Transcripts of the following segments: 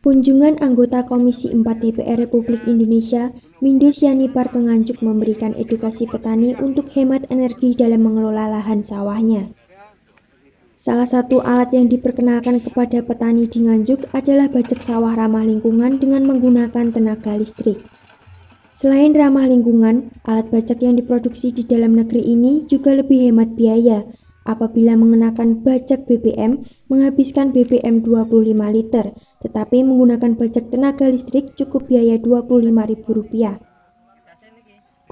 Kunjungan anggota Komisi 4 DPR Republik Indonesia, Mindo Syanipar ke Nganjuk memberikan edukasi petani untuk hemat energi dalam mengelola lahan sawahnya. Salah satu alat yang diperkenalkan kepada petani di Nganjuk adalah bajak sawah ramah lingkungan dengan menggunakan tenaga listrik. Selain ramah lingkungan, alat bajak yang diproduksi di dalam negeri ini juga lebih hemat biaya. Apabila mengenakan bajak BBM, menghabiskan BBM 25 liter, tetapi menggunakan bajak tenaga listrik cukup biaya Rp25.000.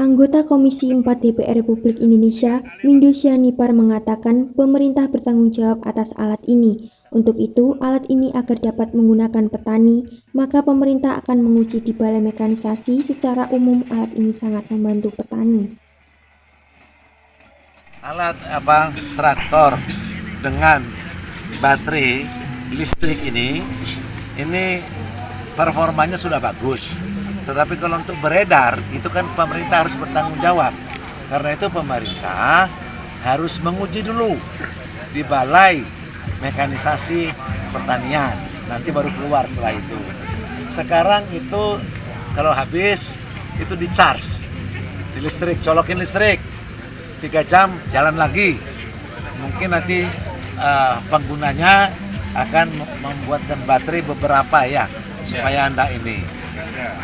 Anggota Komisi 4 DPR Republik Indonesia, Mindo Syanipar mengatakan pemerintah bertanggung jawab atas alat ini. Untuk itu, alat ini agar dapat menggunakan petani, maka pemerintah akan menguji di Balai Mekanisasi. Secara umum, alat ini sangat membantu petani. Alat traktor dengan baterai listrik ini performanya sudah bagus. Tetapi kalau untuk beredar itu kan pemerintah harus bertanggung jawab. Karena itu pemerintah harus menguji dulu di Balai Mekanisasi Pertanian. Nanti baru keluar setelah itu. Sekarang itu kalau habis itu di charge di listrik, colokin listrik. 3 jam jalan lagi. Mungkin nanti penggunanya akan membuatkan baterai beberapa ya supaya Anda ini.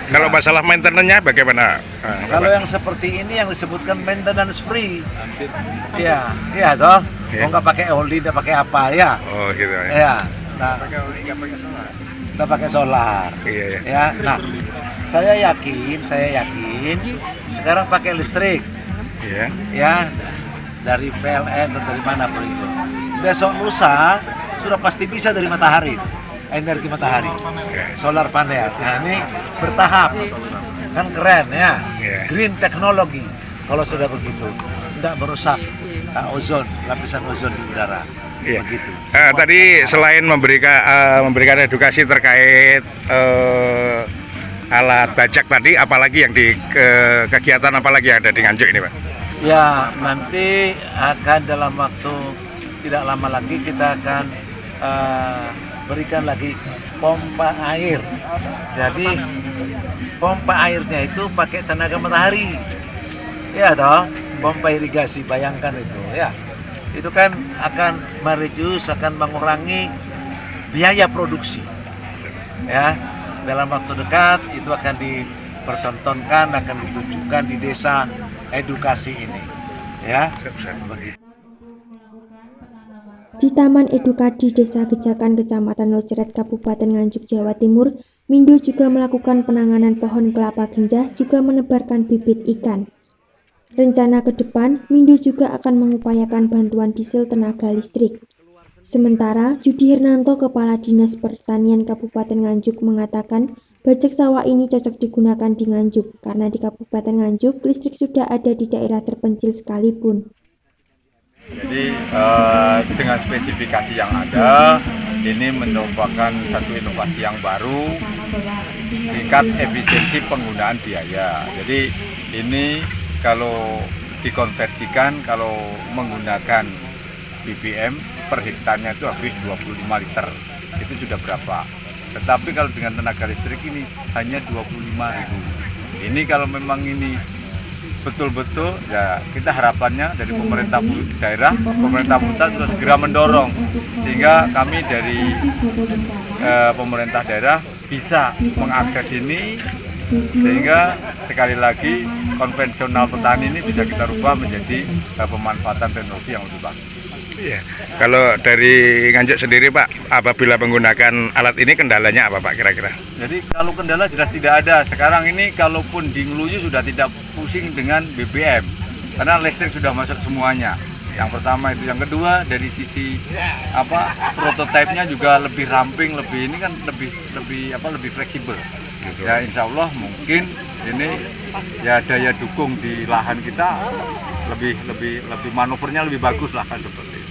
Kalau masalah maintenance-nya bagaimana? Kalau yang seperti ini yang disebutkan maintenance free. Iya, iya toh. Mau nggak pakai oli, nggak pakai apa ya? Oh gitu ya. Iya. Nah, nggak pakai solar. Iya. Ya. Nah, saya yakin sekarang pakai listrik. Iya. Ya, dari PLN atau dari mana pun itu. Besok lusa sudah pasti bisa dari matahari, energi matahari, solar panel. Nah, ini bertahap, kan keren ya. Green technology. Kalau sudah begitu, tidak merusak ozon, lapisan ozon di udara. Iya. Begitu. Tadi selain memberikan edukasi terkait alat bajak tadi, apalagi yang kegiatan apalagi yang ada di Nganjuk ini, Pak? Ya, nanti akan dalam waktu tidak lama lagi kita akan berikan lagi pompa air. Jadi pompa airnya itu pakai tenaga matahari. Ya toh, pompa irigasi, bayangkan itu ya. Itu kan akan mereduce, akan mengurangi biaya produksi. Ya, dalam waktu dekat itu akan dipertontonkan, akan ditunjukkan di desa edukasi ini, ya. Di Taman Edukasi Desa Gejakan, Kecamatan Loceret, Kabupaten Nganjuk, Jawa Timur, Mindo juga melakukan penanganan pohon kelapa ganja, juga menebarkan bibit ikan. Rencana ke depan, Mindo juga akan mengupayakan bantuan diesel tenaga listrik. Sementara, Judi Hernanto, Kepala Dinas Pertanian Kabupaten Nganjuk, mengatakan bajak sawah ini cocok digunakan di Nganjuk, karena di Kabupaten Nganjuk listrik sudah ada di daerah terpencil sekalipun. Jadi dengan spesifikasi yang ada, ini merupakan satu inovasi yang baru, tingkat efisiensi penggunaan biaya. Jadi ini kalau dikonversikan, kalau menggunakan BBM per hektarnya itu habis 25 liter, itu sudah berapa? Tetapi kalau dengan tenaga listrik ini hanya 25.000. Ini kalau memang ini betul-betul ya, kita harapannya dari pemerintah daerah, pemerintah pusat untuk segera mendorong sehingga kami dari pemerintah daerah bisa mengakses ini, sehingga sekali lagi konvensional petani ini bisa kita rubah menjadi pemanfaatan teknologi yang lebih bagus. Iya. Kalau dari Nganjuk sendiri, Pak, apabila menggunakan alat ini kendalanya apa, Pak, kira-kira? Jadi kalau kendala jelas tidak ada. Sekarang ini kalaupun di Ngeluyu sudah tidak pusing dengan BBM karena listrik sudah masuk semuanya. Yang pertama itu, yang kedua dari sisi prototipenya juga lebih ramping, lebih fleksibel. Ya insya Allah mungkin ini ya daya dukung di lahan kita lebih manuvernya lebih bagus lah kan seperti itu.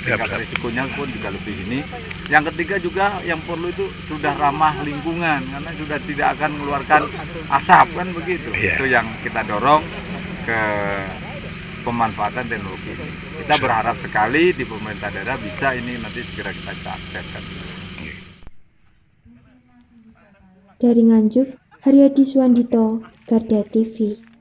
Tingkat risikonya pun juga lebih ini. Yang ketiga juga yang perlu itu sudah ramah lingkungan karena sudah tidak akan mengeluarkan asap kan begitu. Itu yang kita dorong ke pemanfaatan teknologi ini. Kita berharap sekali di pemerintah daerah bisa ini nanti segera kita akseskan. Dari Nganjuk, Haryadi Suwandito, Garda TV.